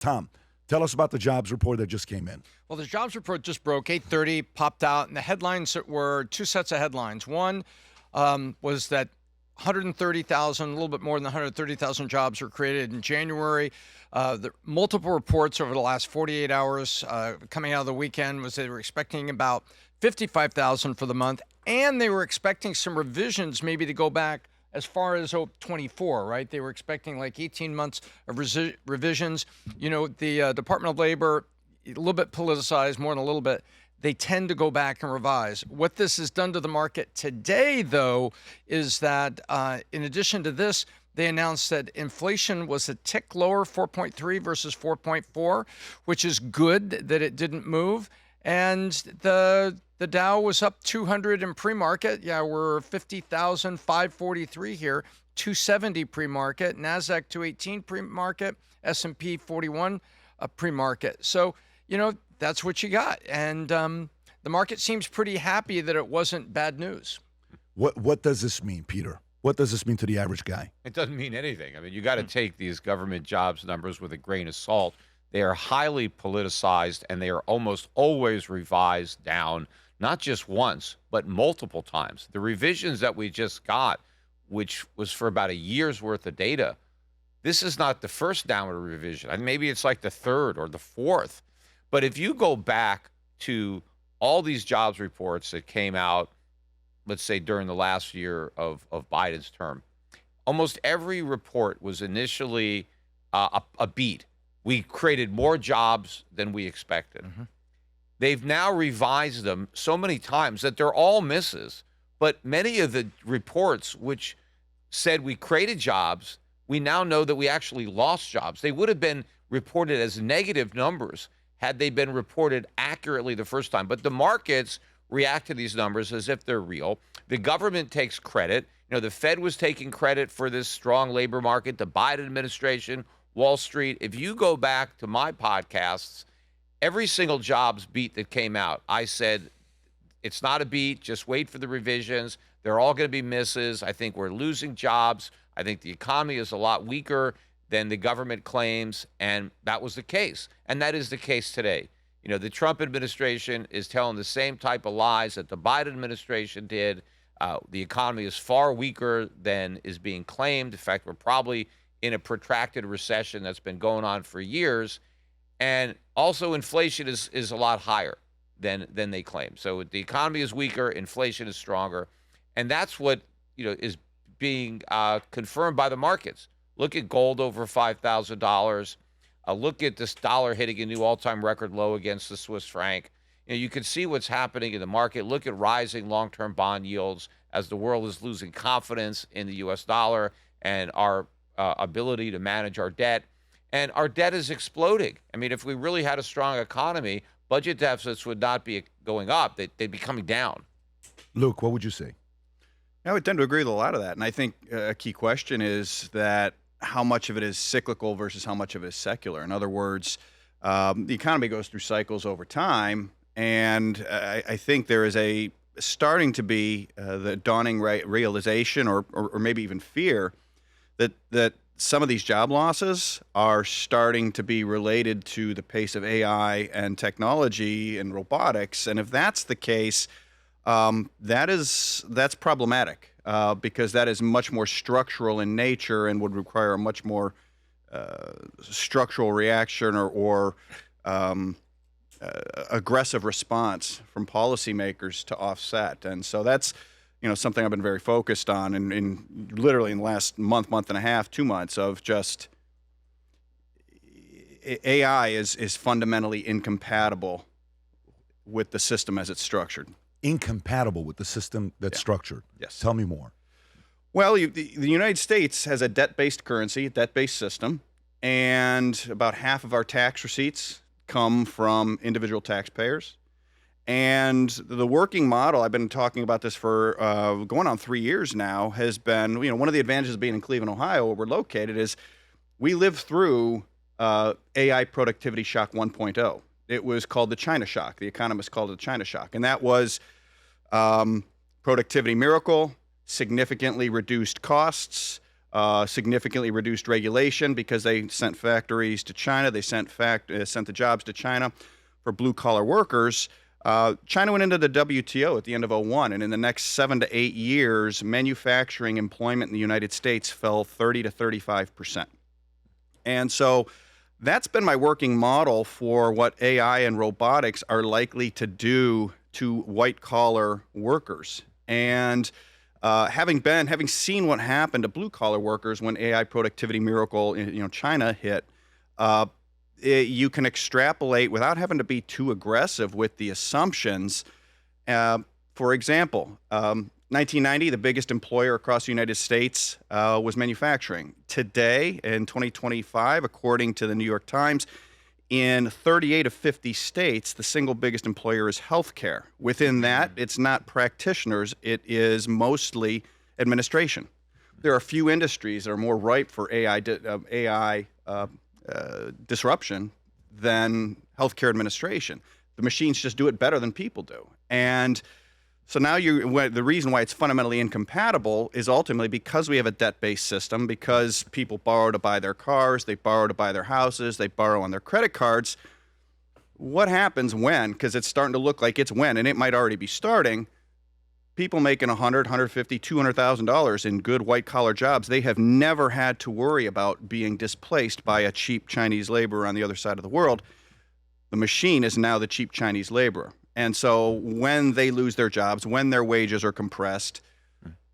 Tom, tell us about the jobs report that just came in. Well, the jobs report just broke, 8:30, popped out, and the headlines were two sets of headlines. One was that 130,000, a little bit more than 130,000 jobs were created in January. The multiple reports over the last 48 hours coming out of the weekend was they were expecting about 55,000 for the month, and they were expecting some revisions maybe to go back as far as 24, right? They were expecting like 18 months of revisions. You know, the Department of Labor, a little bit politicized, more than a little bit, they tend to go back and revise. What this has done to the market today, though, is that in addition to this, they announced that inflation was a tick lower, 4.3 versus 4.4, which is good that it didn't move. And the Dow was up 200 in pre-market. Yeah, we're 50,543 here, 270 pre-market. NASDAQ 218 pre-market, S&P 41 pre-market. So, you know, that's what you got. And the market seems pretty happy that it wasn't bad news. What does this mean, Peter? What does this mean to the average guy? It doesn't mean anything. I mean, you got to take these government jobs numbers with a grain of salt. They are highly politicized, and they are almost always revised down, not just once, but multiple times. The revisions that we just got, which was for about a year's worth of data, this is not the first downward revision. I mean, maybe it's like the third or the fourth. But if you go back to all these jobs reports that came out, let's say during the last year of Biden's term, almost every report was initially a beat. We created more jobs than we expected. Mm-hmm. They've now revised them so many times that they're all misses. But many of the reports which said we created jobs, we now know that we actually lost jobs. They would have been reported as negative numbers had they been reported accurately the first time. But the markets react to these numbers as if they're real. The government takes credit. You know, the Fed was taking credit for this strong labor market, the Biden administration, Wall Street. If you go back to my podcasts, every single jobs beat that came out, I said, it's not a beat, just wait for the revisions. They're all going to be misses. I think we're losing jobs. I think the economy is a lot weaker than the government claims, and that was the case. And that is the case today. You know, the Trump administration is telling the same type of lies that the Biden administration did. The economy is far weaker than is being claimed. In fact, we're probably in a protracted recession that's been going on for years. And also inflation is a lot higher than they claim. So the economy is weaker, inflation is stronger. And that's what, you know, is being confirmed by the markets. Look at gold over $5,000. Look at this dollar hitting a new all-time record low against the Swiss franc. You know, you can see what's happening in the market. Look at rising long-term bond yields as the world is losing confidence in the U.S. dollar and our ability to manage our debt. And our debt is exploding. I mean, if we really had a strong economy, budget deficits would not be going up. They'd be coming down. Luke, what would you say? I would tend to agree with a lot of that. And I think a key question is that how much of it is cyclical versus how much of it is secular. In other words, the economy goes through cycles over time. And I think there is starting to be the dawning realization or maybe even fear that some of these job losses are starting to be related to the pace of AI and technology and robotics. And if that's the case, that's problematic because that is much more structural in nature and would require a much more structural reaction or aggressive response from policymakers to offset. And so that's something I've been very focused on in literally in the last month and a half, 2 months of just AI is fundamentally incompatible with the system as it's structured. Incompatible with the system that's structured. Yes. Tell me more. Well, the United States has a debt-based currency, a debt-based system, and about half of our tax receipts come from individual taxpayers. And the working model, I've been talking about this for going on 3 years now, has been, one of the advantages of being in Cleveland, Ohio, where we're located, is we lived through AI productivity shock 1.0. It was called the China shock. The economists called it the China shock. And that was productivity miracle, significantly reduced costs, significantly reduced regulation because they sent factories to China. They sent the jobs to China for blue-collar workers. China went into the WTO at the end of '01, and in the next 7 to 8 years, manufacturing employment in the United States fell 30 to 35%. And so that's been my working model for what AI and robotics are likely to do to white-collar workers. And having seen what happened to blue-collar workers when AI productivity miracle in China hit, you can extrapolate without having to be too aggressive with the assumptions. For example, 1990, the biggest employer across the United States was manufacturing. Today, in 2025, according to the New York Times, in 38 of 50 states, the single biggest employer is healthcare. Within that, it's not practitioners, it is mostly administration. There are a few industries that are more ripe for AI disruption than healthcare administration. The machines just do it better than people do. And so now the reason why it's fundamentally incompatible is ultimately because we have a debt-based system, because people borrow to buy their cars, they borrow to buy their houses, they borrow on their credit cards. What happens when, because it's starting to look like it's when, and it might already be starting, people making $100,000, $150,000, $200,000 in good white-collar jobs, they have never had to worry about being displaced by a cheap Chinese laborer on the other side of the world. The machine is now the cheap Chinese laborer. And so when they lose their jobs, when their wages are compressed,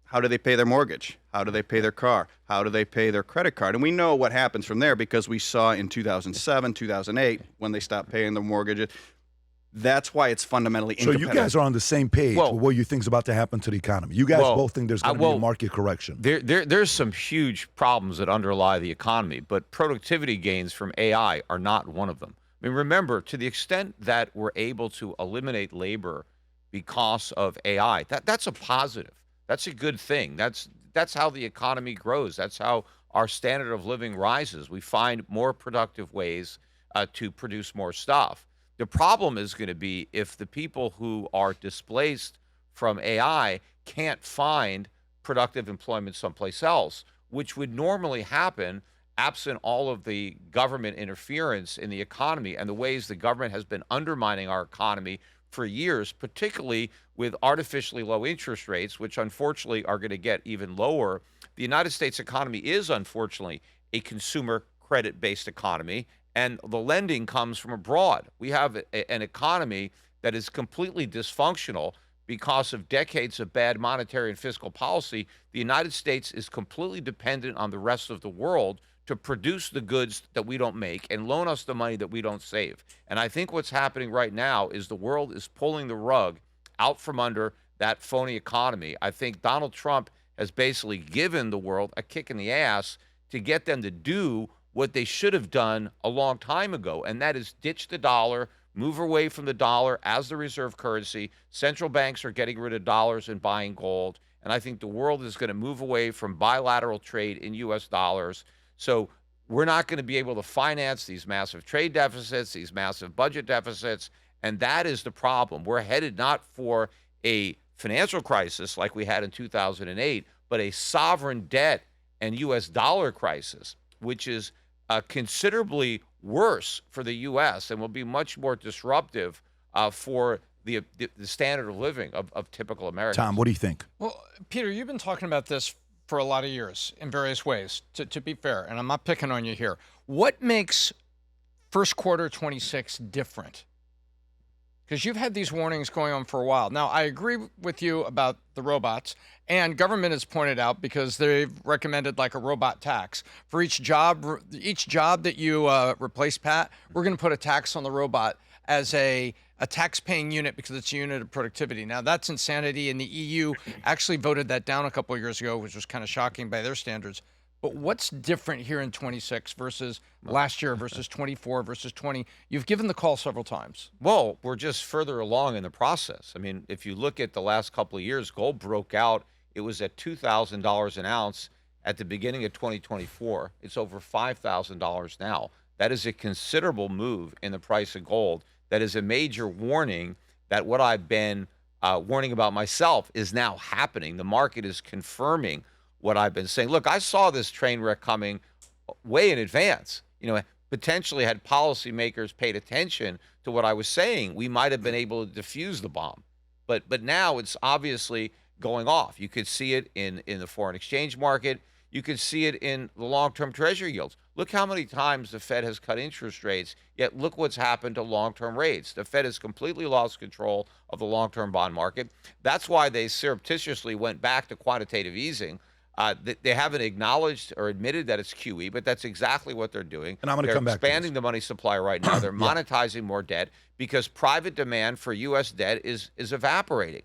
how do they pay their mortgage? How do they pay their car? How do they pay their credit card? And we know what happens from there because we saw in 2007, 2008, when they stopped paying their mortgages. That's why it's fundamentally incompatible. So you guys are on the same page with what you think is about to happen to the economy. You guys both think there's going to be a market correction. There's some huge problems that underlie the economy, but productivity gains from AI are not one of them. I mean, remember, to the extent that we're able to eliminate labor because of AI, that's a positive. That's a good thing. That's how the economy grows. That's how our standard of living rises. We find more productive ways to produce more stuff. The problem is going to be if the people who are displaced from AI can't find productive employment someplace else, which would normally happen absent all of the government interference in the economy and the ways the government has been undermining our economy for years, particularly with artificially low interest rates, which unfortunately are going to get even lower. The United States economy is unfortunately a consumer credit-based economy, and the lending comes from abroad. We have an economy that is completely dysfunctional because of decades of bad monetary and fiscal policy. The United States is completely dependent on the rest of the world to produce the goods that we don't make and loan us the money that we don't save. And I think what's happening right now is the world is pulling the rug out from under that phony economy. I think Donald Trump has basically given the world a kick in the ass to get them to do what they should have done a long time ago, and that is ditch the dollar, move away from the dollar as the reserve currency. Central banks are getting rid of dollars and buying gold, and I think the world is going to move away from bilateral trade in U.S. dollars. So we're not going to be able to finance these massive trade deficits, these massive budget deficits, and that is the problem. We're headed not for a financial crisis like we had in 2008, but a sovereign debt and U.S. dollar crisis, which is considerably worse for the U.S. and will be much more disruptive for the standard of living of typical Americans. Tom, what do you think? Well, Peter, you've been talking about this for a lot of years in various ways, to be fair, and I'm not picking on you here. What makes first quarter 26 different? Because you've had these warnings going on for a while. Now, I agree with you about the robots, and government has pointed out, because they've recommended like a robot tax. For each job that you replace, Pat, we're going to put a tax on the robot as a tax-paying unit because it's a unit of productivity. Now, that's insanity, and the EU actually voted that down a couple of years ago, which was kind of shocking by their standards. But what's different here in 26 versus last year versus 24 versus 20? You've given the call several times. Well, we're just further along in the process. I mean, if you look at the last couple of years, gold broke out. It was at $2,000 an ounce at the beginning of 2024. It's over $5,000 now. That is a considerable move in the price of gold. That is a major warning that what I've been warning about myself is now happening. The market is confirming what I've been saying. Look, I saw this train wreck coming way in advance. Potentially had policymakers paid attention to what I was saying, we might have been able to defuse the bomb. But now it's obviously going off. You could see it in the foreign exchange market. You could see it in the long-term treasury yields. Look how many times the Fed has cut interest rates, yet look what's happened to long-term rates. The Fed has completely lost control of the long-term bond market. That's why they surreptitiously went back to quantitative easing. They haven't acknowledged or admitted that it's QE, but that's exactly what they're doing. And I'm going to come back to this. They're expanding the money supply right now. They're monetizing more debt because private demand for U.S. debt is evaporating.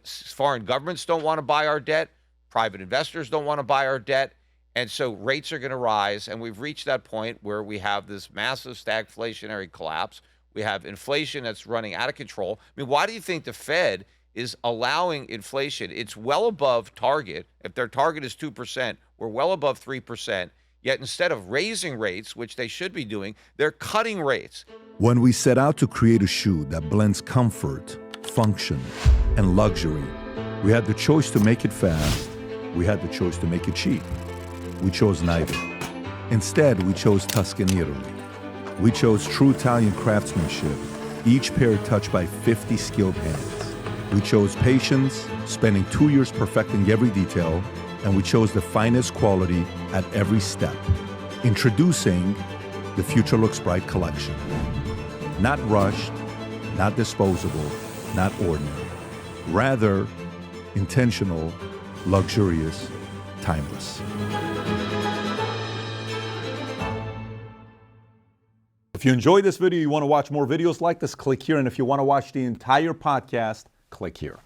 Foreign governments don't want to buy our debt. Private investors don't want to buy our debt. And so rates are going to rise. And we've reached that point where we have this massive stagflationary collapse. We have inflation that's running out of control. I mean, why do you think the Fed is allowing inflation? It's well above target. If their target is 2%, we're well above 3%. Yet instead of raising rates, which they should be doing, they're cutting rates. When we set out to create a shoe that blends comfort, function, and luxury, we had the choice to make it fast. We had the choice to make it cheap. We chose neither. Instead, we chose Tuscan Italy. We chose true Italian craftsmanship, each pair touched by 50 skilled hands. We chose patience, spending 2 years perfecting every detail, and we chose the finest quality at every step. Introducing the Future Looks Bright collection. Not rushed, not disposable, not ordinary. Rather, intentional, luxurious, timeless. If you enjoyed this video, you want to watch more videos like this, click here. And if you want to watch the entire podcast, click here.